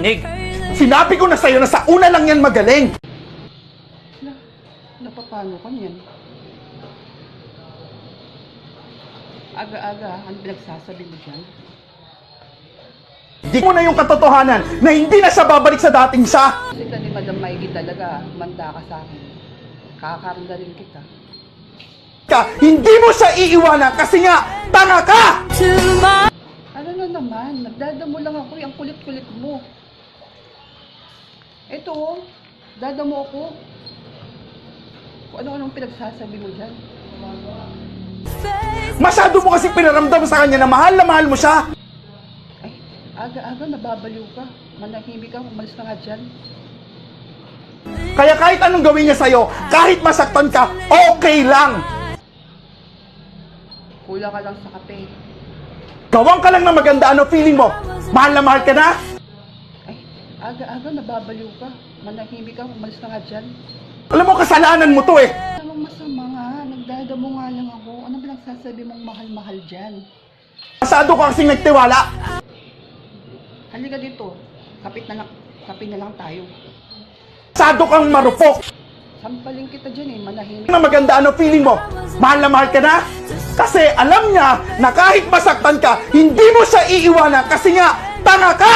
makinig. Sinabi ko na sa'yo na sa una lang yan magaling. Napapano ka niyan? Aga-aga, ano pinagsasabi mo dyan? Di mo na yung katotohanan na hindi na siya babalik sa dating siya. Kasi ka ni Madam Maigi talaga, manda ka sa akin. Kakakaranda rin kita. Hindi mo siya iiwanan kasi nga, tanga ka! Ano na naman, nagdadamo lang ako, ang kulit-kulit mo. Ito, dadamo ako. Kung ano-anong pinagsasabi mo dyan. Masyado mo kasi pinaramdam sa kanya na mahal mo siya. Ay, aga-aga, nababaliw ka. Manahimik ka, umalis na nga dyan. Kaya kahit anong gawin niya sa'yo, kahit masaktan ka, okay lang. Kulang ka lang sa kape. Gawang ka lang na maganda, ano feeling mo? Mahal na mahal ka na? Ay, aga-aga, nababaliw ka. Manahimik ka, umalis na nga dyan. Alam mo, kasalanan mo to eh. Anong masama nga? Nagdadamo nga lang ako. Ano ba nagsasabi mong mahal-mahal dyan? Masyado ka kasing nagtiwala. Halika dito. Kapit na lang tayo. Masyado kang marupok. Sampaling kita dyan eh, manahimik. Na maganda, ano feeling mo? Mahal na mahal ka na? Kasi alam niya na kahit masaktan ka, hindi mo siya iiwanan kasi nga, tanga ka!